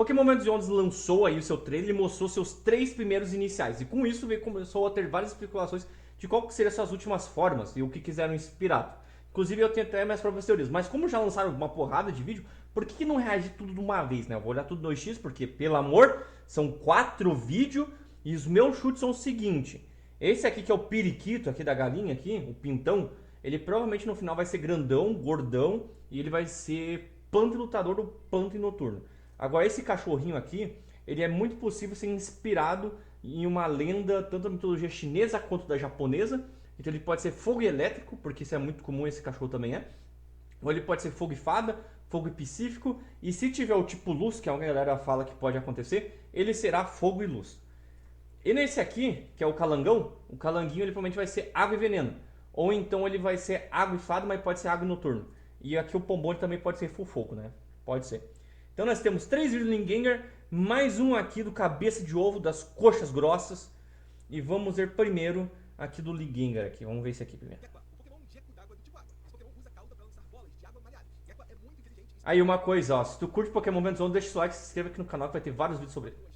Pokémon Momentos de Ondas lançou aí o seu trailer e mostrou seus 3 primeiros iniciais. E com isso começou a ter várias especulações de qual que seriam suas últimas formas e o que quiseram inspirado. Inclusive eu tenho até minhas próprias teorias. Mas como já lançaram uma porrada de vídeo, por que não reagir tudo de uma vez, né? Eu vou olhar tudo 2x, porque, pelo amor, são 4 vídeos e os meus chutes são o seguinte. Esse aqui que é o periquito aqui da galinha aqui, o pintão, ele provavelmente no final vai ser grandão, gordão e ele vai ser Panther lutador do Panther noturno. Agora, esse cachorrinho aqui, ele é muito possível ser inspirado em uma lenda, tanto da mitologia chinesa quanto da japonesa. Então ele pode ser fogo elétrico, porque isso é muito comum, esse cachorro também é. Ou ele pode ser fogo e fada, fogo e psíquico. E se tiver o tipo luz, que a galera fala que pode acontecer, ele será fogo e luz. E nesse aqui, que é o calangão, o calanguinho ele provavelmente vai ser água e veneno. Ou então ele vai ser água e fada, mas pode ser água e noturno. E aqui o pombom também pode ser full fogo, né? Pode ser. Então nós temos 3 vídeos do Lingengar, mais um aqui do cabeça de ovo, das coxas grossas. E vamos ver primeiro aqui do Lingengar aqui. Vamos ver esse aqui primeiro. Aí uma coisa, ó, se tu curte Pokémon Momentos On, deixa o seu like, se inscreva aqui no canal que vai ter vários vídeos sobre ele.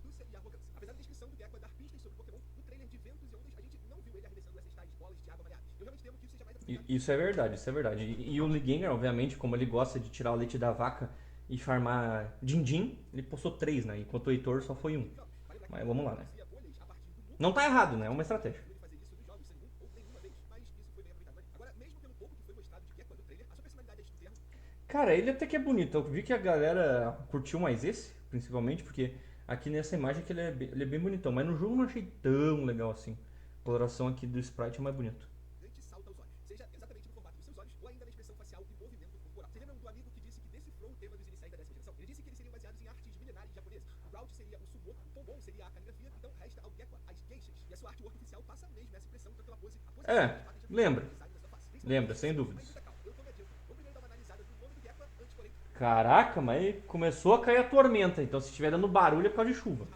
Isso é verdade, isso é verdade. E o Ligengar, obviamente, como ele gosta de tirar o leite da vaca e farmar din-din, ele postou 3, né? Enquanto o Heitor só foi 1. Mas vamos lá, né? Não tá errado, né? É uma estratégia. Cara, ele até que é bonito. Eu vi que a galera curtiu mais esse, principalmente, porque aqui nessa imagem que ele é bem bonitão. Mas no jogo eu não achei tão legal assim. A coloração aqui do sprite é mais bonito. É, lembra. Lembra, sem dúvidas. Caraca, mas começou a cair a tormenta. Então se estiver dando barulho é por causa de chuva.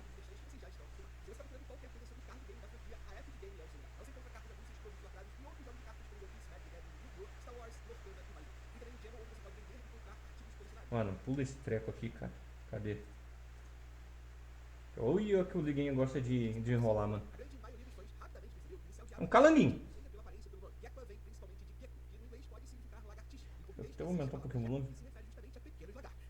Mano, pula esse treco aqui, cara. Cadê? Olha que o Liguinho gosta de enrolar, mano. É um calanguinho. Eu até vou aumentar um pouquinho o volume.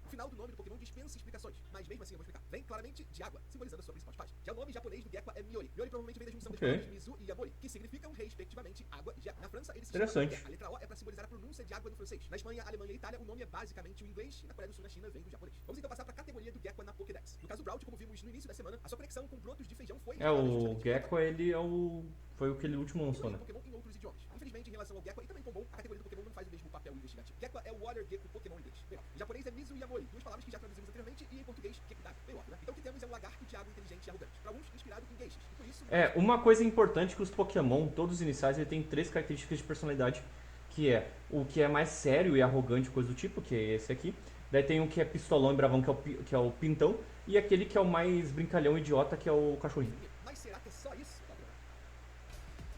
O final do nome do Pokémon dispensa explicações, mas mesmo assim eu vou explicar. Vem claramente de água, simbolizando a sua principal espada. Já o nome japonês do Gekwa é Miori. Miori provavelmente vem da junção das palavras Mizu e Yamori, que significam, respectivamente, água e Gekwa. Na França, ele se chama Ge. A letra O é para simbolizar a pronúncia de água no francês. Na Espanha, Alemanha e Itália, o nome é basicamente o inglês, e na Coreia do Sul e na China vem do japonês. Vamos então passar para a categoria do Gekwa na Pokédex. No caso do Brault, como vimos no início da semana, a sua conexão com brotos de feijão foi... É, o Gekko, ele é o... Foi o que ele último lançou, né? Pokémon em outros idiomas. Infelizmente, em relação ao Gekwa e também Pombom, a categoria do Pokémon não faz o mesmo papel investigativo. Gekwa é o Water Gecko Pokémon em inglês. Bem, em japonês é Mizu e Yamori, duas palavras que já traduzimos anteriormente, e em português, Gekudai. Bem óbvio, né? Então o que temos é um lagarto de água inteligente e arrogante. Para alguns, inspirado em geishas. E por isso... É, uma coisa importante que os Pokémon, todos os iniciais, ele tem 3 características de personalidade, que é o que é mais sério e arrogante, coisa do tipo, que é esse aqui. Daí tem o que é pistolão e bravão, que é o Pintão, e aquele que é o mais brincalhão e idiota, que é o Cachorrinho. Mas será que é só isso?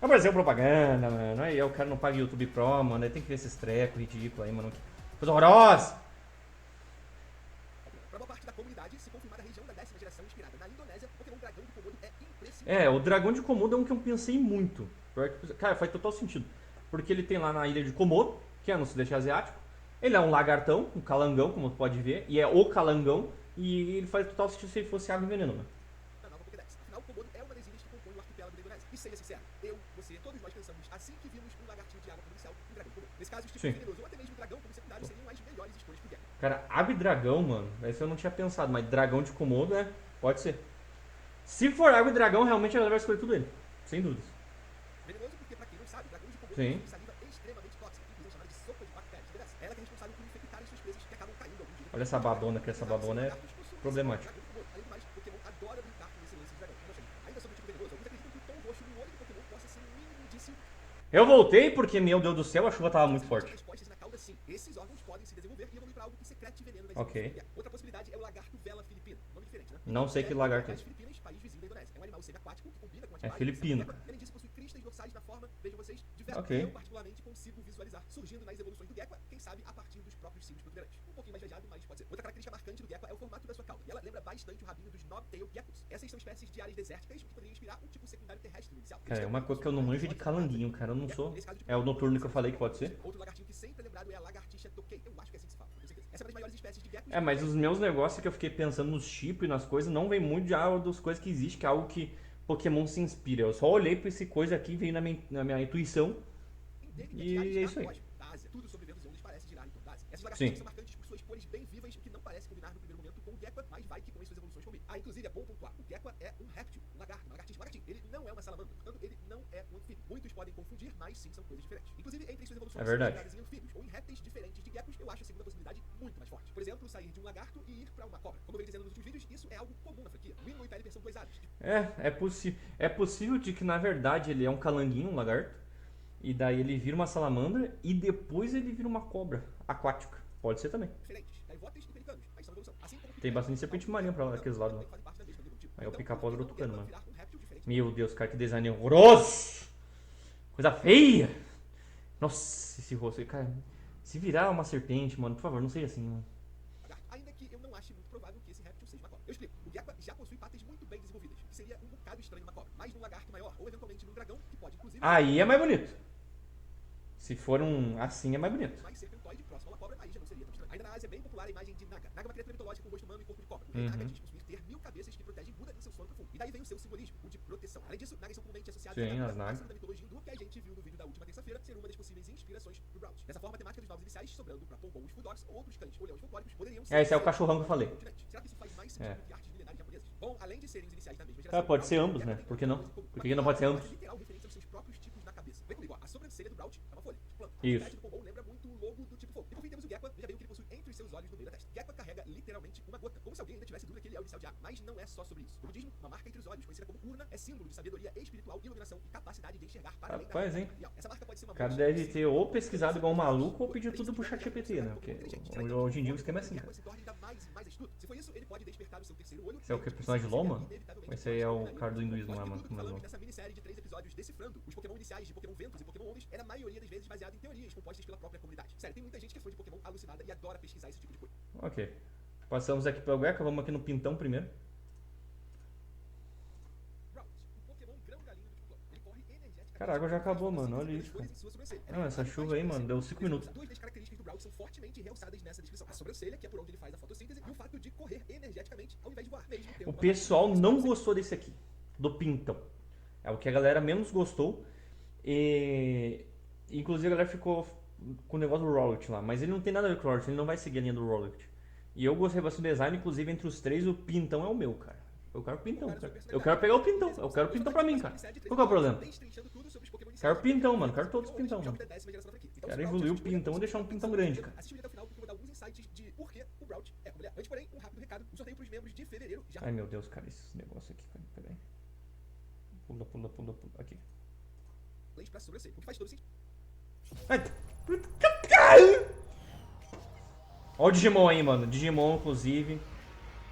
É Brasil propaganda, mano. Aí o cara não paga YouTube Pro, mano. Aí tem que ver esses trecos ridículos aí, mano. Coisa horrorosa! Para boa parte da comunidade, se confirmar a região da 10ª geração inspirada na Indonésia, o Pokémon Dragão de Komodo é imprescindível. É, o Dragão de Komodo é um que eu pensei muito. Cara, faz total sentido. Porque ele tem lá na ilha de Komodo, que é no Sudeste Asiático. Ele é um lagartão, um calangão, como tu pode ver. E é o calangão. E ele faz total sentido se ele fosse água e veneno, mano. Na nova Pokédex. Afinal, Komodo é uma das ilhas que compõe o arquipélago da Indonésia. E seja sincero, eu, você, todos nós pensamos assim que vimos um lagartinho de água como inicial, um dragão Komodo. Nesse caso, os tipos venenoso ou até mesmo dragão como secundário seriam as melhores escolhas pro Gekko. Cara, água e dragão, mano. Esse eu não tinha pensado, mas dragão de Komodo, né? Pode ser. Se for água e dragão, realmente a galera vai escolher tudo ele. Sem dúvidas. Venenoso porque, pra quem não sabe, dragão de Komodo Sim. possui saliva extremamente tóxica, inclusive chamada de sopa de bactérias. É ela que é responsável por infectar as suas presas que acabam caindo algum dia. Olha essa babona, que essa babona é problemática. Além do mais, o Pokémon adora brincar com esse lance de dragão. Ainda sobre o tipo venenoso, alguns acreditam que o tom roxo do olho do Pokémon possa ser um mínimo indício. Eu voltei porque, meu Deus do céu, a chuva tava muito forte. Nas costas e na cauda, sim. Esses órgãos podem se desenvolver e evoluir para algo que secrete veneno na Ok. existência. Outra possibilidade é o lagarto vela filipino. Nome diferente, né? Não sei que lagarto é As esse. Filipinas, país vizinho da Indonésia. É um animal semi-aquático que combina com as É páginas filipino. da Além disso, possui cristas dorsais na forma, vejam vocês, de vela. Ok. Eu, particularmente, consigo visualizar surgindo nas evoluções do Gekko, quem sabe a partir dos próprios cílios protuberantes. Um pouquinho pouquinho mais viajado, mas pode ser. Outra característica marcante do gecko é o formato da sua cauda. E ela lembra bastante o rabinho dos knobtail geckos. Essas são espécies de áreas desérticas que poderiam inspirar um tipo secundário terrestre no inicial. Cara, é uma coisa que eu não manjo de calanguinho, cara. Eu não sou. É o noturno que eu falei que pode ser? Outro lagartinho que sempre é lembrado é a lagartixa toquei. Eu acho que é assim que se fala, com certeza. Essa é uma das maiores espécies de geckos. É, mas os meus negócios que eu fiquei pensando nos chips e nas coisas não vem muito de algo das coisas que existe, que é algo que Pokémon se inspira. Eu só olhei pra esse coisa aqui, veio na minha intuição. E é isso aí. Da Ásia. Tudo sobre ventos e ondas parece girar em torno da Ásia. Essas Sim. lagartixas são marcantes por suas cores bem vivas, o que não parece combinar no primeiro momento com o gecko, mas vai que com as suas evoluções combina. Ah, inclusive é bom pontuar. O gecko é um réptil, um lagarto, uma lagartixa, um lagartinho. Ele não é uma salamandra, portanto ele não é um anfíbio. Muitos podem confundir, mas sim são coisas diferentes. Inclusive entre suas evoluções É verdade. baseadas em anfíbios ou em répteis diferentes de geckos, eu acho a segunda possibilidade muito mais forte. Por exemplo, sair de um lagarto e ir pra uma cobra. Como eu venho dizendo nos últimos vídeos, isso é algo comum na franquia. Winnow e Pelipper são dois aves. É possível de que na verdade ele é um calanguinho, um lagarto. E daí ele vira uma salamandra e depois ele vira uma cobra aquática. Pode ser também. Diferentes, gaivotas e pelicanos. Aí são evolução. Assim como Tem bastante serpente marinha pra lá, daqueles lados lá. fazem parte da mesma evolutiva. Aí o Então, pica-pau virou o tucano, gecko mano. virar um réptil diferente. Meu Deus, cara, que design horroroso! Coisa feia! Nossa, esse rosto aí, cara. Se virar uma serpente, mano, por favor, não seja assim, mano. Ainda que eu não ache muito provável que esse réptil seja uma cobra. Eu explico. O gecko já possui patas muito bem desenvolvidas, que seria um bocado estranho numa cobra, mas num lagarto maior, ou eventualmente num dragão, que pode inclusive Aí é mais bonito. Se for um assim, é mais bonito. mais serpentoide próximo a uma cobra, aí já não seria tão estranho. Ainda na Ásia é bem popular a imagem de Naga. Naga é uma criatura mitológica com rosto humano e corpo de cobra. O rei Naga diz possuir ter 1000 cabeças que protegem Buda em seu sono profundo. E daí vem o seu simbolismo, o de proteção. Além disso, Nagas são comumente associados Sim, à as Nagas. da mitologia hindu, que a gente viu no vídeo da última terça-feira ser uma das possíveis inspirações do Browse. Dessa forma, a temática dos novos iniciais, sobrando para Pombons, Fudogs ou outros cães ou leões folclóricos, poderiam ser... Esse é o cachorrão que eu falei. Será que isso faz mais sentido que artes milenares japonesas? Bom, além de serem os iniciais da mesma Ah, geração... pode ser ambos, né? Por que não? Por que não pode ser ambos? Literal referência aos seus próprios tipos na cabeça. Vem comigo, ó. A sobrancelha do Browse é uma folha de planta. Isso. A metade do Pombom lembra muito o logo do tipo fogo. E por fim temos o Gecko, veja bem o que ele possui entre os seus olhos no meio da testa. Gecko carrega literalmente uma gota, como se alguém ainda tivesse dúvida que ele é o inicial de A. Mas não é só sobre isso. No budismo, uma marca entre os olhos, conhecida como urna, é símbolo de sabedoria espiritual, iluminação e capacidade de enxergar para além da Rapaz, realidade hein? material. Essa marca pode ser uma O cara deve ter ou pesquisado igual um maluco ou pediu tudo pro chat GPT, né? Porque hoje em dia o esquema é assim, cara. Se torne ainda mais e mais astuto. Se for isso, ele pode despertar o seu terceiro olho. Esse é o que? Personagem de Loma? Ou esse aí é o cara do hinduísmo lá, mano? Como é o nome? Nessa minissérie de 3 episódios decifrando os Pokémon iniciais de Pokémon Ventos e Pokémon Ondas, era a maioria das vezes baseado em teorias compostas pela própria comunidade. Sério, tem muita gente que é fã de Pokémon alucinada e adora pesquisar esse tipo de coisa. Ok. Passamos aqui pelo Gecko, vamos aqui no Pintão primeiro. Route, o Pokémon grão-galinho do tipo clone. Ele corre energeticamente. Cara, a água já acabou, mano. Olha isso, cara. Não, essa chuva aí, mano, deu 5 minutos. Duas das características do Route são fortemente realçadas nessa descrição. A sobrancelha, que é por onde ele faz a fotossíntese, e o fato de correr energeticamente ao invés de voar. Mesmo tendo O uma pessoal batida não mais gostou desse aqui, do Pintão. É o que a galera menos gostou. E inclusive a galera ficou com o negócio do Rowlet lá. Mas ele não tem nada a ver com o Rowlet, ele não vai seguir a linha do Rowlet. E eu gostei bastante do design, inclusive entre os três o Pintão é o meu, cara. Eu quero o Pintão, cara. Eu quero pegar o Pintão. Eu quero o Pintão pra mim, cara. Qual que é o problema? Quero o Pintão, mano. Quero todos os Pintão, mano. Quero evoluir o Pintão e deixar um Pintão grande, cara. Assiste o vídeo até o final porque eu vou dar alguns insights de por que o Route é como ele é. Antes, porém, um rápido recado. O sorteio pros membros de fevereiro já... Ai, meu Deus, cara, esses negócios aqui, cara. Pera aí. Pula, pula, pula, pula. Aqui. Pra sobrancelha, o que faz todo sentido. Ai. Olha o Digimon aí, mano. Digimon, inclusive,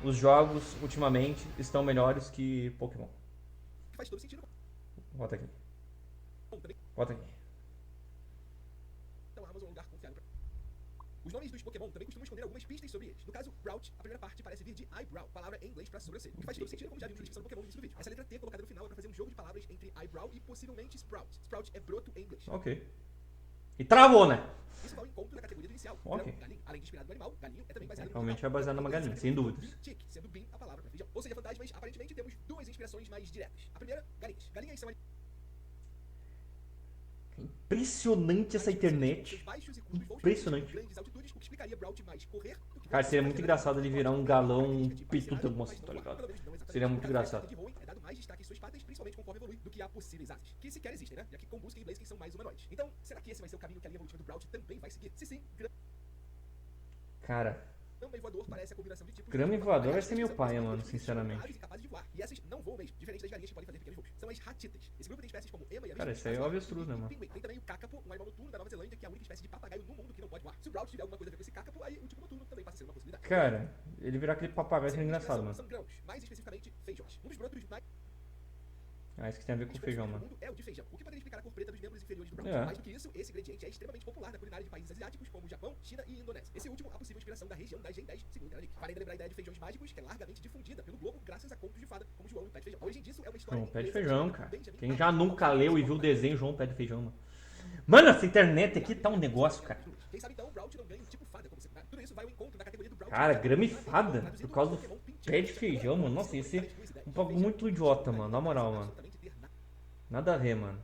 os jogos, ultimamente, estão melhores que Pokémon. O que faz todo sentido. Bota aqui. Bom, também. Bota aqui. Então, a Amazon é um lugar confiável pra... Os nomes dos Pokémon também costumam esconder algumas pistas sobre eles. No caso, Route, a primeira parte parece vir de eyebrow, palavra em inglês pra sobrancelha. O que faz todo sentido, como já vimos na descrição do Pokémon no início do vídeo. Essa letra T colocada no final é pra fazer um jogo de palavras entre eyebrow e possivelmente sprout. Sprout é broto em inglês. Ok. E travou, né? Isso dá um encontro da categoria do inicial. Ok. Galinho, além de inspirado no animal, galinho é também baseado Realmente é baseado numa galinha, sem dúvidas. Tick, sendo bin a palavra pra feijão. Ou seja, fantasmas, aparentemente temos duas inspirações mais diretas. A primeira, galinhas. Galinhas são Impressionante essa internet. Impressionante. grandes altitudes, o que explicaria Brout mais correr do que Cara, seria muito engraçado ele virar um galão pitutão assim, tá ligado? Seria muito engraçado. É dado mais destaque em suas patas, principalmente conforme evolui, do que a possíveis asas, que sequer existem, né? Já que Combusken e Blaziken são mais humanoides. Então, será que esse vai ser o caminho que a linha evolutiva do Brout também vai seguir? Se sim, Cara, Grama e voador parece a combinação de tipos. Grama e voador vai ser meu pai, mano, sinceramente. Capazes de voar. E essas não voam mesmo, diferente das galinhas que podem fazer pequenos voos. São as ratitas. Esse grupo tem espécies como ema e Cara, esse aí é o avestruz, né, mano? Tem também o cácapo, um animal noturno da Nova Zelândia, que é a única espécie de papagaio no mundo que não pode voar. Se o Brout tiver alguma coisa a ver com esse cácapo, aí o tipo noturno também passa a ser uma possibilidade. Cara, ele virar aquele papagaio seria engraçado, mano. São grãos, mais especificamente feijões. Um dos brotos mais... Ah, isso que tem a ver com O feijão, do mano. mundo é o de feijão, o que poderia explicar a cor preta dos membros inferiores do Brownie. É. Mais do que isso, esse ingrediente é extremamente popular na culinária de países asiáticos como Japão, China e Indonésia. Esse último, a possível inspiração da região das Gen 10, segundo Teranik. Para ainda lembrar a ideia de feijões mágicos, que é largamente difundida pelo globo graças a contos de fada, como João e o Pé de Feijão. A origem disso é uma história João Pé de inglesa Feijão, chamada cara. Benjamin Quem já Arnold, nunca autor leu e de viu o João Pé de desenho Feijão. João Pé de Feijão, mano? Mano, essa internet aqui tá um negócio, cara. Quem sabe então o Brownie não ganha um tipo fada como secundário. Tudo isso vai ao encontro da categoria do Brownie. Cara, grama e fada. Por causa do pé de feijão, mano. Nossa, ia ser um bagulho muito idiota, mano. Na moral, mano. Nada a ver, mano.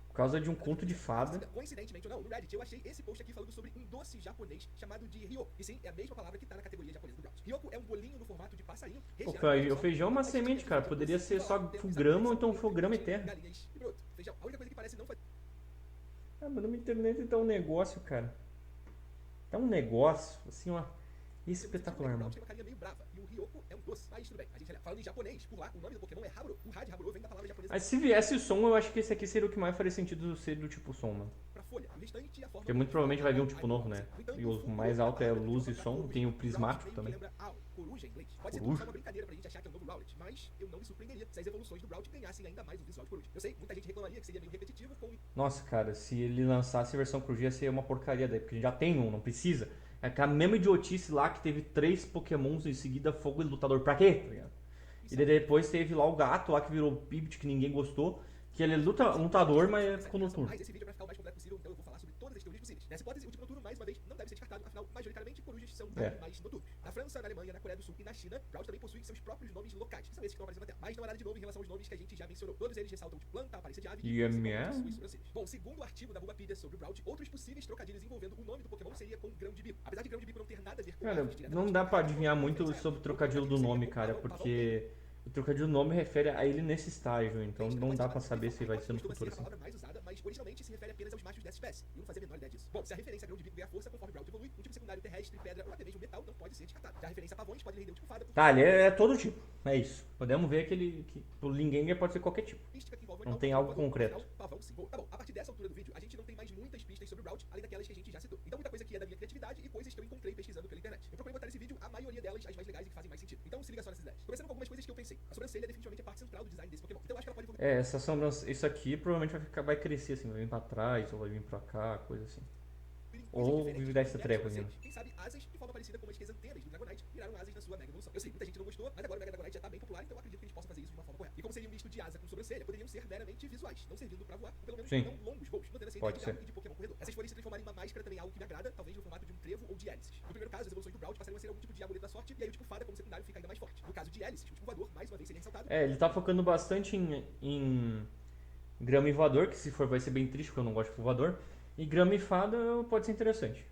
Por causa de um conto de fada. Coincidentemente ou não, no Reddit eu achei esse post aqui falando sobre um doce japonês chamado de Ryoko. E sim, é a mesma palavra que tá na categoria japonesa do Brownie. Ryoko é um bolinho no formato de passarinho. Pô, o feijão é uma semente, cara. Poderia ser só grama ou então grama e terra. Galinhas e broto. Feijão. A única coisa que parece não fazer Ah, mas na internet tá um negócio, cara. Tá um negócio, assim, ó. Espetacular, mano. tem uma carinha meio brava. E o Ryoko é um doce. Mas tudo bem. A gente olha. Falando em japonês, por lá, o nome do Pokémon é Haburo. O Ra de Haburo vem da palavra japonesa Mas se viesse o som, eu acho que esse aqui seria o que mais faria sentido ser do tipo som, mano. pra folha. O restante, a forma Porque muito provavelmente vai vir um tipo novo, né? E o mais alto é luz e som, tem o prismático também. Coruja em inglês. Pode ser Coruja? só uma brincadeira pra gente achar que é um novo Rowlet, mas eu não me surpreenderia se as evoluções do Rowlet ganhassem ainda mais o visual de coruja. Eu sei, muita gente reclamaria que seria meio repetitivo com Nossa, cara, se ele lançasse a versão Cruz ia ser uma porcaria daí, porque a gente já tem um, não precisa. É aquela mesma idiotice lá que teve 3 Pokémons em seguida, Fogo e Lutador. Pra quê? Tá ligado? E daí depois teve lá o gato lá que virou Pibit, que ninguém gostou. Que ele é lutador, mas ficou noturno. Mas esse vídeo é pra ficar o mais completo possível, então eu vou falar sobre todas as teorias possíveis. Nessa hipótese, o tipo noturno, mais uma vez, não deve ser descartado, afinal, majoritariamente, corujas são animais noturnos. Na França, na Alemanha, na Coreia do Sul e na China, Rowlet também possui seus próprios nomes locais, que são esses que estão aparecendo na tela. Mas não há nada de novo em relação aos nomes que a gente já mencionou. Todos eles ressaltam de planta, aparência de ave E é principalmente mesmo? suas sobrancelhas. Bom, segundo o artigo da Bulbapedia sobre o Rowlet, outros possíveis trocadilhos envolvendo o nome do Pokémon seria com grão de bico. Apesar de grão de bico não ter nada a ver com Cara, árvores diretamente, não dá pra adivinhar muito sobre o trocadilho do nome, cara, porque o trocadilho do nome refere a ele nesse estágio, então não dá pra saber se vai ser no futuro assim. a palavra mais usada, mas originalmente se refere apenas aos machos dessa espécie. E eu não fazia a menor ideia disso. Bom, se a referência a grão de bico ganha força conforme o Rowlet evolui, um tipo secundário terrestre, pedra ou até mesmo metal não pode ser descartado. Já a referência a pavões pode render o tipo fada. Tá, ele é todo tipo, é isso. Podemos ver que ele, que o Lingenga pode ser qualquer tipo. Não tem algo concreto. Pavão, sim. Bom, tá bom. A partir dessa altura do vídeo, a gente não tem mais muitas pistas sobre o Rowlet, além daquelas que a gente já citou. Então muita coisa aqui é da minha criatividade e coisas que eu encontrei pesquisando pela internet. Eu procurei botar nesse vídeo a maioria delas as mais legais e que fazem mais sentido. Então se liga só nessas ideias. Começando com algumas coisas que eu pensei. A sobrancelha definitivamente é parte central do design desse Pokémon. Então eu acho que ela pode evoluir. É, essa sobrancelha, isso aqui provavelmente vai crescer assim, vai vir pra trás ou vai vir pra cá, coisa assim. Ou virar esse treco aqui, né? Quem sabe asas de forma parecida com as que as antenas do Dragonite viraram asas na sua Mega Evolução. Eu sei, muita gente não gostou, mas agora o Mega Dragonite já tá bem popular, então eu acredito que eles possam fazer isso de uma forma correta. E como seria um misto de asa com sobrancelha, poderiam ser meramente visuais, não servindo pra voar, ou pelo menos Sim. não longos voos, mantendo essa Pode ideia de ser. e de Pokémon corredor. Essas folhas se transformarem em uma máscara também é algo que me agrada, talvez no formato de um trevo ou de hélices. No primeiro caso, as evoluções do Rowlet passariam a ser algum tipo de amuleto da sorte, e aí o tipo fada como secundário fica ainda mais forte. No caso de hélices, o tipo voador, mais uma vez, seria ressaltado. É, ele tá focando bastante em grama e voador, que se for vai ser bem triste, porque eu não gosto de voador. E grama e fada pode ser interessante.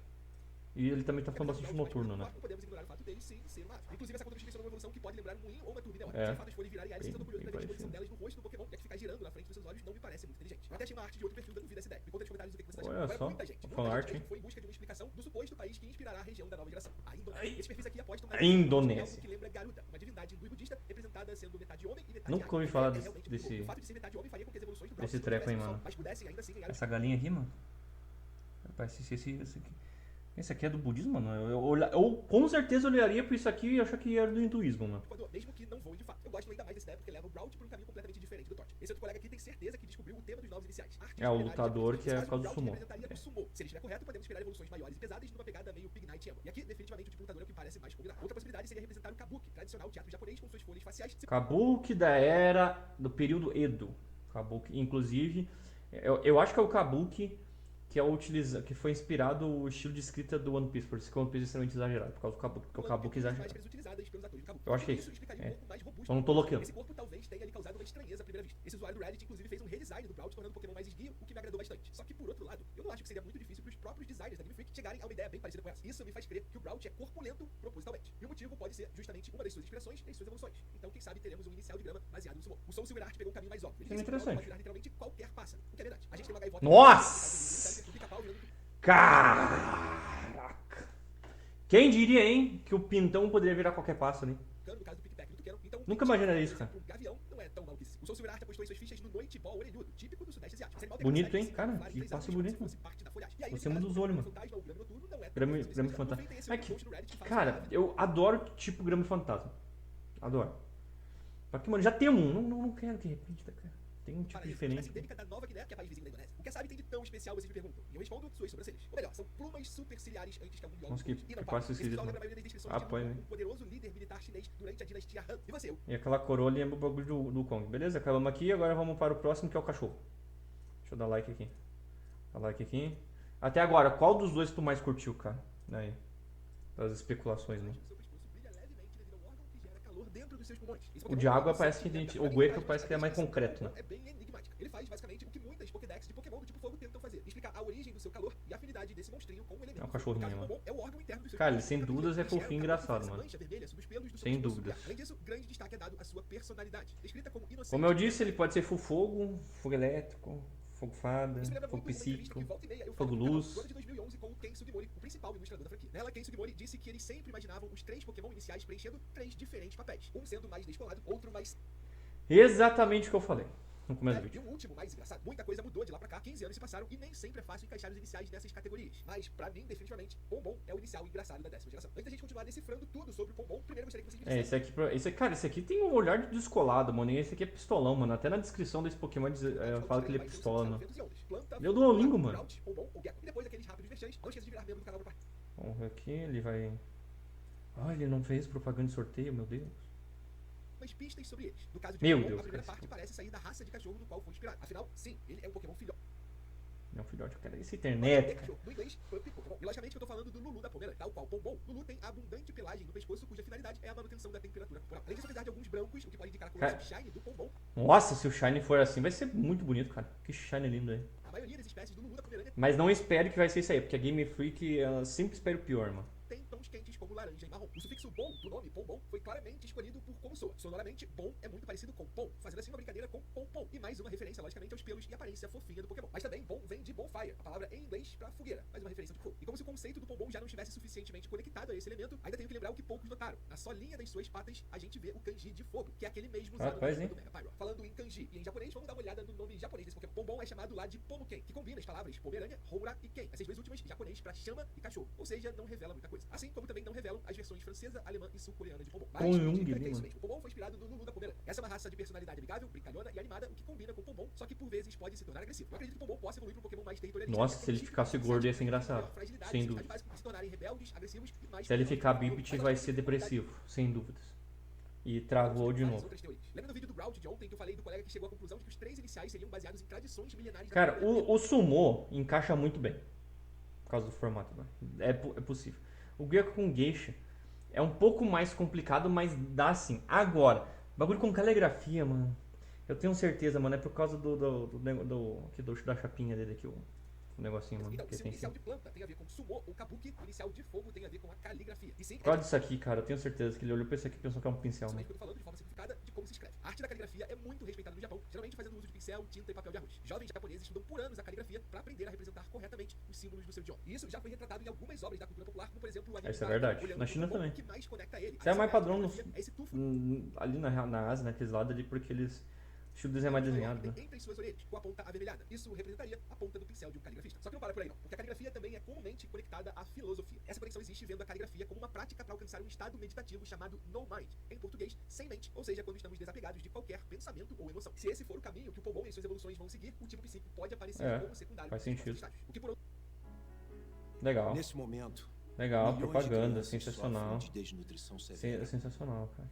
E ele também tá falando bastante de noturno, né? Não podemos ignorar o fato dele sim ser uma ave. Inclusive, essa conta mencionou uma evolução que pode lembrar um moinho ou uma turbina eólica. É. Se as fadas forem virarem hélices, eu tô curioso Bem pra ver a disposição parecido. delas no rosto do Pokémon, já que ficar girando na frente dos seus olhos não me parece muito inteligente. Eu até achei uma arte de outro perfil dando vida a essa ideia. Me conta nos comentários o que você tá achando. Olha Agora, só, muita gente fanart, hein? foi em busca de uma explicação do suposto país que inspirará a região da nova geração. A Indonésia. Esses perfis aqui apostam na A Indonésia. que lembra Garuda, uma divindade hindu e budista representada sendo metade homem e metade Nunca águia. ouvi falar É realmente desse- muito bom. O fato de ser metade homem faria com que as evoluções do Brawl desse se treco aí, tivessem mano. mas pudessem ainda assim ganhar Essa galinha aqui, mano. Parece esse aqui. Esse aqui é do budismo, mano. Eu com certeza olharia pra isso aqui e achar que era do hinduísmo, mano. voador, mesmo que não voe de fato. Eu gosto ainda mais dessa ideia porque leva o Brawl por um caminho completamente diferente do Torch. Esse outro colega aqui tem certeza que descobriu o tema dos novos iniciais. Arte É, o de lutador que é Nesse por causa do caso, o sumo. Brawl representaria o sumo. Se ele estiver correto, podemos esperar evoluções maiores e pesadas numa pegada meio Pignite Emo. E aqui, definitivamente, o tipo lutador é o que parece mais combinar. Outra possibilidade seria representar o Kabuki, tradicional teatro japonês com suas folhas faciais. Kabuki da era do período Edo. Kabuki, inclusive, eu acho que é o Kabuki que é que foi inspirado o estilo de escrita do One Piece, por isso que o One Piece é extremamente exagerado, por causa do Kabuki, porque o Kabuki é exagerado. Utilizadas pelos atores de Kabuki. Eu acho que é Isso isso. explicaria um corpo mais robusto. Eu não tô louquinho. Esse corpo talvez tenha lhe causado uma estranheza à primeira vista. Esse usuário do Reddit, inclusive, fez um redesign do Brawl, tornando o Pokémon mais esguio, o que me agradou bastante. Só que, por outro lado, eu não acho que seria muito difícil pros próprios designers da Game Freak chegarem a uma ideia bem parecida com essa. Isso me faz crer que o Brawl é corpulento propositalmente. E o motivo pode ser justamente uma das suas inspirações em suas evoluções. Então, quem sabe, teremos um inicial de grama baseado no sumo. O Soul Silver Art pegou um caminho mais óbvio. Ele Isso é disse que o Brawl interessante. pode virar literalmente qualquer pássaro. O que é verdade. A gente tem uma gaivota... Nossa! do pica-pau virando Caraca! Quem diria, hein, que o pintão poderia virar qualquer pássaro, hein? tucano, no caso do Pickpack do tucano. Então, Nunca imaginaria isso, cara. Um gavião não é tão maluquice. O Soul Silver Art apostou em suas fichas no Noite Ball orelhudo, típico do Sudeste Asiático. Esse animal tem Bonito, capacidade hein? de Cara, voar em que 3 pássaro árvores bonito, como se fosse parte da folhagem. E aí, Você nesse muda caso, os olhos, o mano. fantasma, o grama noturno, não é tão Grama maluquice. fantasma. Aproveitem esse É que, post no Reddit que fala cara, sobre eu adoro tipo grama fantasma. Adoro. Só que, mano, já tem um. Não quero de repente, tá, cara. Tem um tipo Para diferente. espécie endêmica da Nova Guiné, que é país vizinho da Indonésia. O que a sabe tem de tão especial, vocês me perguntam? E eu respondo, suas sobrancelhas. Ou melhor, são plumas superciliares antes que algum biólogo... Nossa, que E não, quase esse esquisito, visual mano. lembra a maioria das descrições Ah, de pô, um poderoso líder militar chinês durante a dinastia Han. E você, eu... E aquela coroa lembra o bagulho do Kong. Beleza, acabamos aqui. Agora vamos para o próximo, que é o cachorro. Deixa eu dar like aqui. Dá like aqui. Até agora, qual dos dois tu mais curtiu, cara? Daí. Das especulações, né? O seu pescoço brilha levemente devido ao órgão que gera calor dentro dos seus pulmões. Esse O Pokémon de água não parece se que inventa o para Gueco brincar, parece que é mais esse concreto, né? Pokémon é bem enigmática. Ele faz basicamente o que muitas Pokédex de Pokémon do tipo fogo tentam fazer: explicar a origem do seu calor e a afinidade desse monstrinho com o elemento. É um cachorrinho, No caso do mano. Pokémon, é o órgão interno do seu Cara, ele corpo. sem dúvidas é Ele gera fofinho e calor que engraçado, faz mano. mancha vermelha sobre os pelos do seu Sem pescoço. dúvidas. Além disso, grande destaque é dado à sua personalidade. Descrita como inocente. Como eu disse, ele pode ser full fogo, fogo elétrico, fogo fada, Isso me lembra fogo muito uma entrevista psíquico. que volta e meia eu fogo falo no canal, luz. do ano de 2011 com o Ken Sugimori, o principal ilustrador da franquia. Nela, Ken Sugimori disse que eles sempre imaginavam os 3 Pokémon iniciais preenchendo 3 diferentes papéis. Um sendo mais descolado, outro mais... Exatamente o que eu falei no começo do E vídeo. o último, mais engraçado. Muita coisa mudou de lá pra cá, 15 anos se passaram e nem sempre é fácil encaixar os iniciais nessas categorias. Mas, pra mim, definitivamente, Pombom é o inicial engraçado da 10ª geração. Antes da gente continuar decifrando tudo sobre o Pombom, primeiro eu gostaria que vocês me É, dissessem... cara, esse aqui tem um olhar de descolado, mano. E esse aqui é pistolão, mano. Até na descrição desse Pokémon fala que ele é pistola, mano. Meu Duolingo, mano. Pombom ou Gecko. E depois daqueles rápidos vertigens, não esqueça de virar membro do canal do pai. Vamos ver aqui, ele vai... Ah, ele não fez propaganda de sorteio, meu Deus. Mas pistas sobre eles. No caso de Meu Pombom, Deus, a primeira cara. parte parece sair da raça de cachorro no qual foi inspirado. Afinal, sim, ele é um Pokémon filhote. Não, filhote, eu quero essa internet, cara. No inglês, Puppy Pokémon. E logicamente que eu tô falando do Lulu da Pomerânia, tal qual Pombom. Lulu tem abundante pelagem no pescoço, cuja finalidade é a manutenção da temperatura corporal. Além disso, apesar de alguns brancos, o que pode indicar a cor shine do Pombom, Nossa, se o Shine for assim, vai ser muito bonito, cara. Que Shine lindo aí. a maioria das espécies do Lulu da Pomerânia Mas não espere que vai ser isso aí, porque a Game Freak, ela sempre espera o pior, mano. tem tons quentes como laranja e marrom. O sufixo bom do nome Pombom foi claramente escolhido por como soa. Sonoramente, bom é muito parecido com pom, fazendo assim uma brincadeira com pompom. E mais uma referência, logicamente, aos pelos e aparência fofinha do Pokémon. Mas também bom vem de bonfire, a palavra em inglês pra fogueira, mais uma referência de fogo. E como se o conceito do Pombom já não estivesse suficientemente conectado a esse elemento, ainda tenho que lembrar o que poucos notaram. Na solinha das suas patas, a gente vê o kanji de fogo, que é aquele mesmo usado Rapaz, no do Mega Pyro. Falando em kanji e em japonês, vamos dar uma olhada no nome japonês desse Pokémon. Pombom é chamado lá de Pomuken, que combina as palavras Pomerânia, Houra e Ken. Essas duas últimas em japonês pra chama e cachorro. Ou seja, não revela muita coisa. Assim como também não revelam as versões francesa, alemã e sul-coreana de Pombom. Mas, Pombom, é isso mesmo. O Pombom foi inspirado no Lulu da Pomerânia. Essa é uma raça de personalidade amigável, brincalhona e animada, o que combina com o Pombom, só que por vezes pode se tornar agressivo. Eu acredito que o Pombom possa evoluir para um Pokémon mais territorialista. Nossa, se ele ficasse gordo ia ser engraçado. Sem dúvida. Se tornarem rebeldes, agressivos e mais... Se ele ficar Bibit vai ser depressivo, sem dúvidas. E travou de novo. Lembra do vídeo do Grout de ontem que eu falei do colega que chegou à conclusão de que os 3 iniciais seriam baseados em tradições milenares da Cara, Pomerânia? o Sumo encaixa muito bem. Por causa do formato, né? É possível. O Gecko com Geisha é um pouco mais complicado, mas dá sim. Agora, bagulho com caligrafia, mano. Eu tenho certeza, mano. É por causa da chapinha dele aqui, o negocinho, mano. Então, Que se o tem inicial sim. de planta tem a ver com sumo ou kabuki, o inicial de fogo tem a ver com a caligrafia. E sim, Por causa disso aqui, cara, eu tenho certeza que ele olhou pra isso aqui e pensou que é um pincel, Somente mano. quando eu tô falando de forma simplificada de como se escreve. A arte da caligrafia é muito respeitada no Japão, geralmente fazendo uso de pincel, tinta e papel de arroz. Jovens japoneses estudam por anos a caligrafia para aprender a representar corretamente os símbolos do seu idioma. E isso já foi retratado em algumas obras da cultura popular, como por exemplo o anime. Isso é verdade. Olhando Na pro China Pombom, também. O que mais conecta ele? Isso é mais padrão É esse tufo ali na Ásia, naqueles lados ali, porque eles... O estilo deles é mais desenhado, né? entre suas orelhas, com a ponta avermelhada. Isso representaria a ponta do pincel de um caligrafista. Só que não para por aí não, porque a caligrafia também é comumente conectada à filosofia. Essa conexão existe vendo a caligrafia como uma prática para alcançar um estado meditativo chamado no mind, em português, sem mente, ou seja, quando estamos desapegados de qualquer pensamento ou emoção. Se esse for o caminho que o Pombom e suas evoluções vão seguir, o tipo psíquico pode aparecer como secundário. Faz sentido. O que por Legal. Nesse momento, Legal, milhões de propaganda, crianças sensacional. sofrem de desnutrição severa. Sensacional, cara.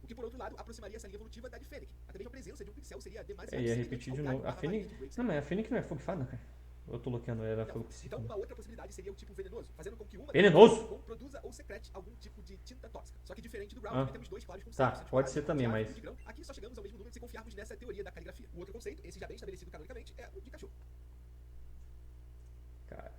O que, por outro lado, aproximaria essa linha evolutiva da de Fennec. Até mesmo a presença de um pincel seria demasiado Ia semelhante repetir ao de galho novo. A da Fênix. Bavaria de Grace. Não, mas a Fênix não é fogo fada, cara. Eu tô bloqueando ela, Não. fogo psíquico. Então, uma outra possibilidade seria o tipo venenoso, fazendo com que uma Venenoso? Pokémon produza ou secrete algum tipo de tinta tóxica. Só que diferente do Ground, Ah. também temos dois claros Tá, conceitos. pode ser também, confiável mas- e de grão. Aqui só chegamos ao mesmo número se confiarmos nessa teoria da caligrafia. O outro conceito, esse já bem estabelecido canonicamente, é o de cachorro. Cara.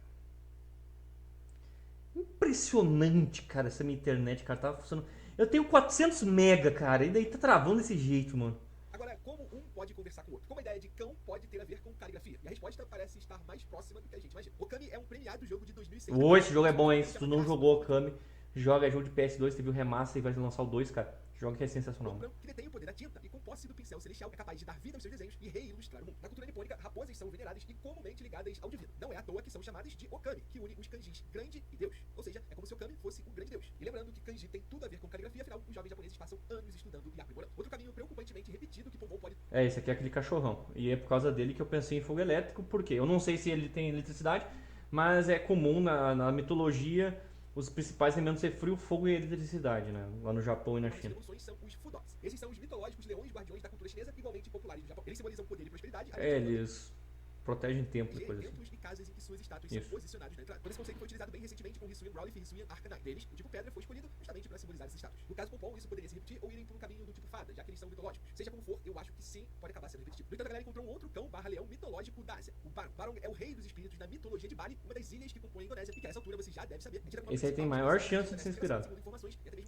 Impressionante, cara, essa minha internet, cara. Tava funcionando. Eu tenho 400 mega, cara. E daí tá travando desse jeito, mano. Agora, como um pode conversar com o outro? Como a ideia de cão pode ter a ver com caligrafia? E a resposta parece estar mais próxima do que a gente imagina. Okami é um premiado jogo de 2006. Ô, esse jogo é bom, hein? Se tu não jogou Okami, joga, é jogo de PS2, teve o remaster e vai lançar o 2, cara. Joga que é sensacional. Branco que detém o poder da tinta e com posse do pincel celestial é capaz de dar vida aos seus desenhos e reilustrar o mundo. Na cultura nipônica, raposas são veneradas e comumente ligadas ao divino. Não é à toa que são chamadas de Okami, que une os kanjis grande e Deus. Ou seja, é como se Okami fosse um grande Deus. E lembrando que kanji tem tudo a ver com caligrafia, afinal, os jovens japoneses passam anos estudando e aprimorando. Outro caminho preocupantemente constantemente repetido que Pombom pode Esse aqui é aquele cachorrão. E é por causa dele que eu pensei em fogo elétrico, porque eu não sei se ele tem eletricidade, mas é comum na mitologia os principais elementos ser frio, fogo e eletricidade, né? Lá no Japão e na As China. revoluções são os Fudoks. Esses são os mitológicos leões guardiões da cultura chinesa, igualmente populares no Japão. Eles simbolizam poder e prosperidade. Eles protegem templos e coisas assim. Eventos e casas em que suas estátuas Isso. são posicionadas na entrada. Todo esse conceito foi utilizado bem recentemente com Hisuian Brawley e Hisuian Arcanine. Deles, o tipo pedra foi escolhido justamente para simbolizar esses estátuas. No caso Pompom, isso poderia se repetir ou irem por um caminho do tipo fada, já que eles são mitológicos. Seja como for, eu acho que sim, pode acabar sendo repetitivo. No entanto, a galera encontrou um outro cão leão mitológico da Ásia, o Barong. Barong é o rei dos espíritos na mitologia de Bali, uma das ilhas que compõem a Indonésia, e que a essa altura você já deve saber. Esse aí tem maior chance de ser inspirado.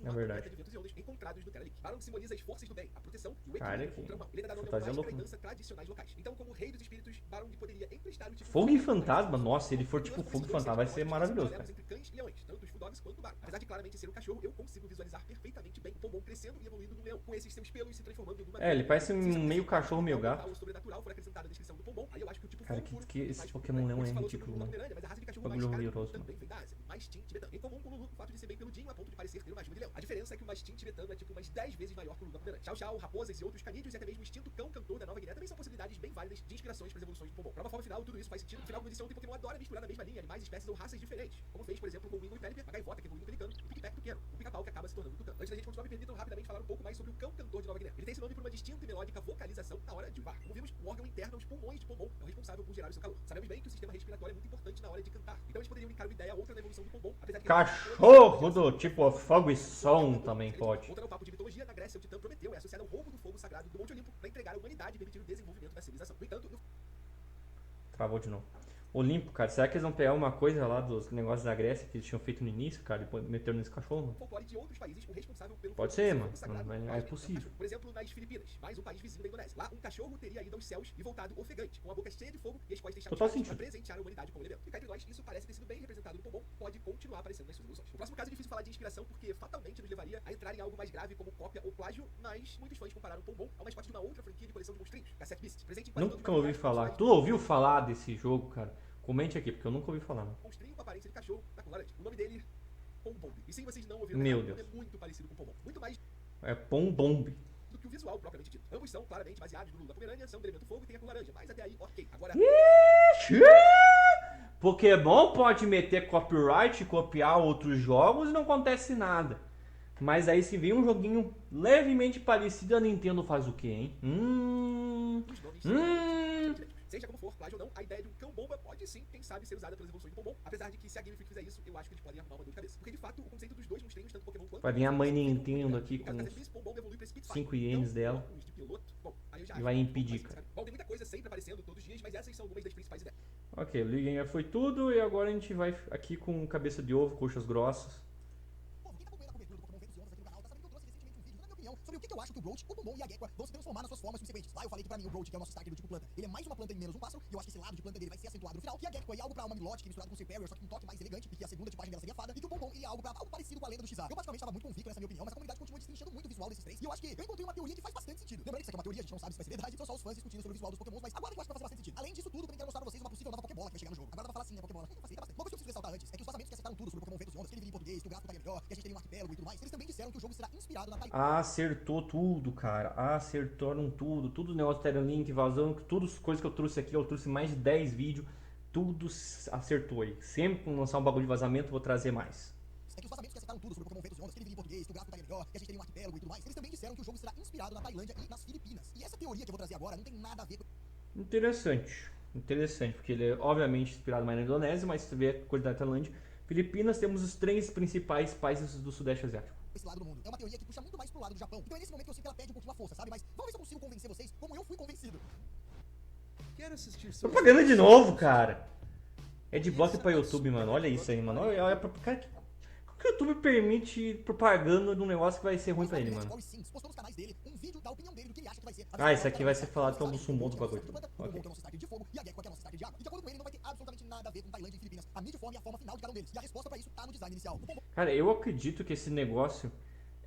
É verdade. Encontrados no Terra Barong simboliza as forças do bem, a proteção e o Cara, equilíbrio contra o mal. Ele ainda dá nome a fantasia mais louca, crenças tradicionais locais. Então, como rei dos espíritos, Barong poderia emprestar o tipo Fogo e fantasma? Nossa, se ele for tipo fogo e fantasma, vai ser maravilhoso, cara. entre cães e leões, tanto os Fudogs quanto o Barong. Apesar de claramente ser um cachorro, eu consigo visualizar perfeitamente bem o Pombom crescendo e evoluindo num leão, com esses seus pelos se transformando numa Ele parece um meio cachorro, meio gato. O sobrenatural for acrescentado na descrição do Pombom, aí eu acho que o tipo Cara, fogo que puro, esse mais Pokémon não é você falou sobre ridículo, o Lula mano. Pomerânia, mas a raça de cachorro Bagulho mais cara horroroso, também vem da Ásia, o Mastim tibetano. Em comum com o Lulu, o fato de ser bem peludinho a ponto de parecer ter uma estima de leão. A diferença é que o Mastim tibetano é tipo umas 10 vezes maior que o Lula Pomerânia. Chow Chow, raposas e outros canídeos e até mesmo o instinto cão cantor da Nova Guiné também são possibilidades bem válidas de inspirações para as evoluções do Pombom. Para uma forma final, tudo isso faz sentido. No final, como eu disse ontem, Pokémon adora misturar na mesma linha animais, espécies ou raças diferentes. Como fez, por exemplo, com o Wingull e Pelipper, a Gaivota, que evolui no Pelicano, o Pickpack pequeno, o Pica-Pau, que acaba se tornando Tucano. Antes da gente continuar, me permitam rapidamente falar um pouco mais sobre o cão cantor de Nova Guiné. Ele tem esse nome por uma distinta e melódica vocalização na hora de voar. Como vimos, o órgão interno, os pulmões de Pombom, é o responsável por gerar o seu calor. Sabemos bem que o sistema respiratório é muito importante na hora de cantar. Então eles poderiam linkar uma ideia a outra na evolução do Pombom, apesar de que Cachorro do tipo fogo e som também pode. Voltando ao papo de mitologia, na Grécia o Titã Prometeu é associado ao roubo do fogo sagrado do Monte Olimpo para entregar à humanidade e permitir o desenvolvimento da civilização. No entanto, no Travou de novo. Olimpo, cara, será que eles vão pegar uma coisa lá dos negócios da Grécia que eles tinham feito no início, cara, e meteram nesse cachorro, mano? folclore de outros países, o responsável pelo Pode fogo ser, fogo mano, sagrado mas do é Monte possível. Olimpo. Por exemplo, nas Filipinas, mais um país vizinho da Indonésia. Lá, um cachorro teria ido aos céus e voltado ofegante, com a boca cheia de fogo e as costas Total chamuscadas sentido. para presentear a humanidade com o elemento. E cá entre nós, isso parece ter sido bem representado no Pombom, pode continuar aparecendo nas suas evoluções. O próximo caso é difícil falar de inspiração porque fatalmente nos levaria a entrar em algo mais grave como cópia ou plágio, mas muitos fãs compararam o Pombom ao mascote de uma outra franquia de coleção de monstrinhos, Cassette Beast, presente em quase todos Nunca os ouvi materiais falar. visuais Tu ouviu falar desse jogo, cara? Comente aqui, porque eu nunca ouvi falar, não. monstrinho com aparência de cachorro da cor laranja. O nome dele Pombom. E sim, vocês não ouviram Meu errado, o Deus. nome é muito parecido com Pombom. Muito mais É Pombomb. do que o visual propriamente dito. Ambos são claramente baseados no Lula Pomerânia, são do elemento fogo e tem a cor laranja. Mas até aí, ok. Agora, Pokémon pode meter copyright, copiar outros jogos e não acontece nada. Mas aí se vem um joguinho levemente parecido, a Nintendo faz o quê, hein? os nomes são idênticos. Seja como for, plágio ou não, a ideia de um cão-bomba pode sim, quem sabe, ser usada pelas evoluções do Pombom. Apesar de que se a Game Freak fizer isso, eu acho que eles podem arrumar uma dor de cabeça. Porque de fato, o conceito dos dois monstrinhos, tanto Pokémon quanto Vai vir a mãe Pokémon, Nintendo aqui no caso com da Cassette Beast, Pombom evolui pra Spitfire. 5 ienes Então, dela. os de piloto, bom, aí eu já E acho vai que impedir, faz cara. sentido. Bom, tem muita coisa sempre aparecendo todos os dias, mas essas são algumas das principais ideias. Ok, o Liga já foi tudo e agora a gente vai aqui com cabeça de ovo, coxas grossas. Bom, quem tá acompanhando a cobertura do Pokémon Ventos e Ondas aqui no canal tá sabendo que eu trouxe recentemente um vídeo, na minha opinião, sobre o que eu acho que o Groat, o Pombom e a Gekko vão se transformar nas suas formas subsequentes. Lá eu falei que pra mim o Groat, que é o nosso starter do tipo planta, ele é mais uma planta e menos um pássaro, e eu acho que esse lado de planta dele vai ser acentuado no final, que a Gekko é algo pra uma Milotic misturado com Serperior, só que um toque mais elegante, e que a segunda tipagem dela seria fada, e que o Pombom ele é algo pra algo parecido com a lenda do Xar. Eu basicamente estava muito convicto nessa minha opinião, mas a comunidade continua destrinchando muito o visual desses três, e eu acho que eu encontrei uma teoria que faz bastante sentido. Lembrando que isso aqui é uma teoria, a gente não sabe se vai ser verdade, são só os fãs discutindo sobre o visual dos Pokémons, mas agora que eu acho que vai fazer bastante sentido. Além disso tudo, também quero mostrar pra vocês uma possível nova Pokébola que vai chegar no jogo. Agora dá pra falar assim, né, Pokébola? Facilita bastante. Uma coisa que eu preciso ressaltar antes é que os vazamentos que acertaram tudo sobre o Pokémon Ventos e Ondas, que ele viria em português, que o gráfico tá melhor, que a gente teria um arquipélago e tudo mais, eles também disseram que o jogo será inspirado na Acertou tudo, cara. Acertaram tudo. Tudo negócio Terra Link, vazão, tudo as coisas que eu trouxe aqui. Eu trouxe mais de 10 vídeos. Tudo acertou aí. Sempre que lançar um bagulho de vazamento, vou trazer mais. É que os vazamentos que acertaram tudo sobre o Pokémon Ventos e Ondas, que ele viria em português, que o gráfico tá melhor, que a gente teria um arquipélago e tudo mais, eles também disseram que o jogo será inspirado na Tailândia e nas Filipinas. E essa teoria que eu vou trazer agora não tem nada a ver com Interessante. Interessante, porque ele é obviamente inspirado mais na Indonésia, mas se vê a coisa da Tailândia. Filipinas, temos os 3 principais países do Sudeste Asiático. esse lado do mundo. É uma teoria que puxa muito mais pro lado do Japão. Então é nesse momento que eu sinto que ela perde um pouquinho a força, sabe? Mas vamos ver se eu consigo convencer vocês como eu fui convencido. Quero assistir seu Propaganda de novo, cara. É de bloco pra YouTube, mano. Olha isso aí, mano. Olha, cara, como que o YouTube permite propaganda de um negócio que vai ser ruim pra ele, mano? Postou nos canais dele um vídeo da opinião dele do que ele acha que vai ser. Ah, isso aqui vai ser falado então do sumô do bagulho. Ok. Que é o nosso starter de fogo e a Gekko que é o nosso starter de água. E de acordo com ele, não vai ter absolutamente nada a ver com Tailândia e Filipinas. A Midform é a forma final de cada um deles. E a resposta pra isso tá no design inicial. Cara, eu acredito que esse negócio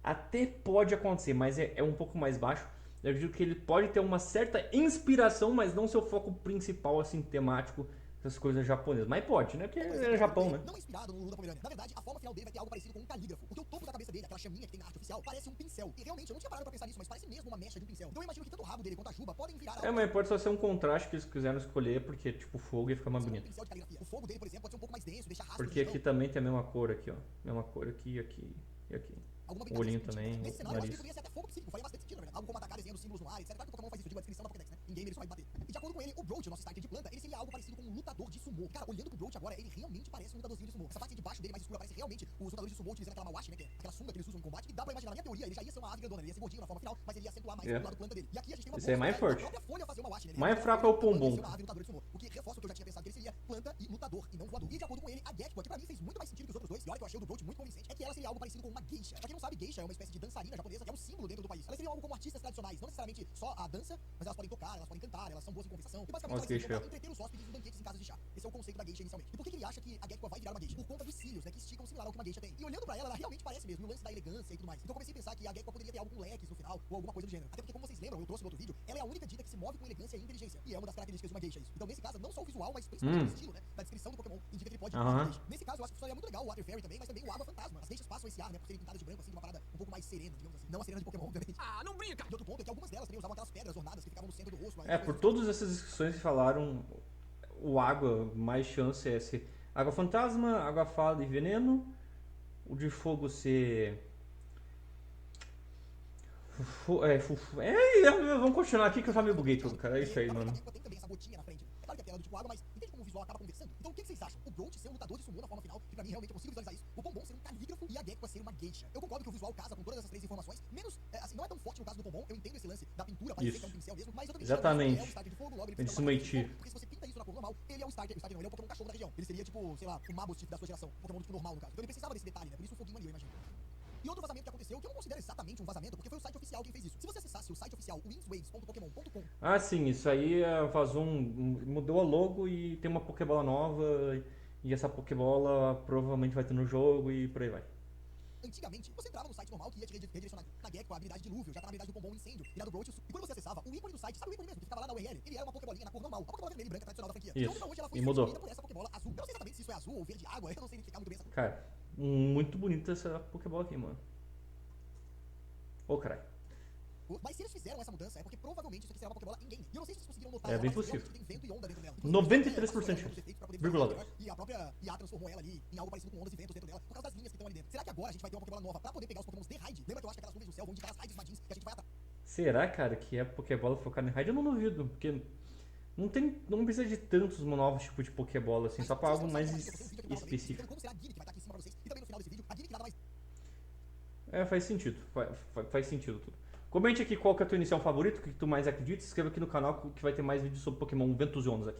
até pode acontecer, mas é um pouco mais baixo. Eu acredito que ele pode ter uma certa inspiração, mas não seu foco principal, assim, temático, essas coisas japonesas. Mas pode, né? Porque é Japão, né? Não é inspirado no Lulu da Pomerânia. Na verdade, a forma final dele vai ter algo parecido com um calígrafo. Porque o topo da cabeça dele, aquela chaminha que tem na arte oficial, parece um pincel. E realmente, eu não tinha parado pra pensar nisso, mas parece mesmo uma mecha de um pincel. Então eu imagino que tanto o rabo dele quanto a juba podem virar algo Mas pode só ser um contraste que eles quiseram escolher, porque tipo fogo ia ficar mais um bonito. pincel de caligrafia. O fogo dele, por exemplo, pode ser um pouco mais denso, deixar rastro Porque aqui também tem a mesma cor aqui, ó. Mesma cor aqui, aqui e aqui. O olhinho também, Nesse o cenário, eu acho que nariz. poderia ser até fogo psíquico, faria bastante sentido, na verdade. Algo como atacar desenhando símbolos no ar, etc. Claro que o Pokémon faz isso, eu digo a descrição da Pokédex, né? Em game ele só vai bater. E de acordo com ele, o Broach, o nosso starter de planta, ele seria algo parecido com um lutador de sumô. Cara, olhando pro Broach agora, ele realmente parece um lutadorzinho de sumô. Essa parte de baixo dele mais escura parece realmente os lutadores de sumô utilizando aquela mawashi, né? Que é aquela sunga que eles usam em combate. E dá pra imaginar, na minha teoria, ele já ia ser uma ave grandona, ele ia ser gordinho na forma final, mas ele ia acentuar mais pro lado planta dele. E aqui a gente tem uma Esse aí é mais boa forte. da própria folha fazer uma mawashi, né? Mais fraco é o Pombom. Ele ia ser uma ave lutador de sumô. O que reforça o que eu já tinha pensado que ele seria planta e lutador, e não voador. E de acordo com ele, a Gekko, que pra mim fez muito mais sentido que os outros dois, e olha que eu achei o do Broach muito convincente, é que ela seria algo parecido com uma geisha. Pra quem não sabe, geisha é uma espécie de dançarina japonesa, que é um símbolo dentro do país. Elas seriam algo como artistas tradicionais, não necessariamente só a dança, mas elas podem tocar, elas podem cantar, elas são boas em conversação. E basicamente elas seriam pra entreter os hóspedes em banquetes em casas de chá. Esse é o conceito da geisha inicialmente. E por que ele acha que a Gekko vai virar uma geisha? Por conta dos cílios, né, que esticam similar ao que uma geisha tem. E olhando pra ela, ela realmente parece mesmo, no lance da elegância e tudo mais. Então eu comecei a pensar que a Gekko poderia ter algo com leques no final, ou alguma coisa do gênero. Até porque, como vocês lembram, eu trouxe no outro vídeo, ela é a única dita que se move com elegância e inteligência. E é uma das características de uma geisha isso. Então nesse caso, não só o visual, mas principalmente o estilo, né, da descrição do Pokémon, indica que ele pode virar uma geisha. Nesse caso, eu acho que funcionaria muito legal o Water Fairy também, mas também o Água Fantasma. As geishas passam esse ar, né, por serem pintadas de branco, assim, de uma parada um pouco mais serena, digamos assim. Não a serena de Pokémon, obviamente. Ah, não brinca! E outro ponto é que algumas delas também usavam aquelas pedras ornadas que ficavam no centro do rosto. Por todas essas descrições que falaram, o água, mais chance é ser água fantasma, água fada e veneno. O de fogo ser. Vamos continuar aqui que eu já me buguei tudo, cara. É isso aí, mano. Tem também essa gotinha na frente. É claro que a tela do tipo água, mas entende como o visual acaba conversando? Então o que vocês acham? O Broach ser um lutador de sumô na forma final, que pra mim realmente eu consigo visualizar isso. O Pombom ser um calígrafo e a Gekko ser uma geisha. Eu concordo que o visual casa com todas essas três informações, menos, assim, não é tão forte no caso do Pombom, eu entendo esse lance da pintura, parece que é um pincel mesmo, mas eu também Exatamente. é um starter de fogo, logo ele Ele precisa se de uma cor de meitia. fogo, porque se você pinta isso na cor normal, ele é um starter não, ele é um Pokémon cachorro da região. Ele seria tipo, sei lá, o Mabostif da sua geração, um Pokémon tipo normal no caso. Então ele precisava desse detalhe, né? Por isso o foguinho ali, eu imagino. E outro vazamento que aconteceu, que eu não considero exatamente um vazamento, porque foi o site oficial quem fez isso. Se você acessasse o site oficial, wingswaves.pokemon.com, Ah, sim, isso aí vazou mudou a logo e tem uma Pokébola nova. E essa Pokébola provavelmente vai ter no jogo e por aí vai. antigamente, você entrava no site normal que ia te redirecionar na Gekko, a habilidade dilúvio, já tá na habilidade do Pombom incêndio, e na do Broach, e quando você acessava, o ícone do site, sabe o ícone mesmo, que ficava lá na URL? Ele era uma Pokébolinha na cor normal, a Pokébola vermelha e branca tradicional da franquia. Isso, Então hoje ela foi e mudou. substituída por essa Pokébola azul. Eu não sei exatamente se isso é azul ou verde água, eu não sei identificar muito bem essa. Cara, muito bonita essa Pokébola aqui, mano. Ô, caralho. Mas se eles fizeram essa mudança, é porque provavelmente isso aqui será uma Pokébola in-game. E eu não sei se vocês conseguiram notar, É ela bem parece possível. realmente que tem vento e onda dentro dela. 93%. Vírgula. E a própria IA transformou ela ali em algo parecido com ondas e ventos dentro dela, por causa das linhas que estão ali dentro. Será que agora a gente vai ter uma Pokébola nova pra poder pegar os Pokémons de raid? Lembra que eu acho que aquelas nuvens do céu vão indicar as raids vadins que a gente vai atrás? Será, cara, que é Pokébola focada em raid? Eu não duvido, porque não precisa de tantos novos tipos de Pokébola assim, só pra algo mais específico. Como será a Gimmick que vai estar aqui em cima pra vocês? E também no final desse vídeo, a Gimmick nada mais. Faz sentido. Faz sentido tudo. Comente aqui qual que é o teu inicial favorito, o que tu mais acredita. Se inscreva aqui no canal que vai ter mais vídeos sobre Pokémon Ventusionos aqui.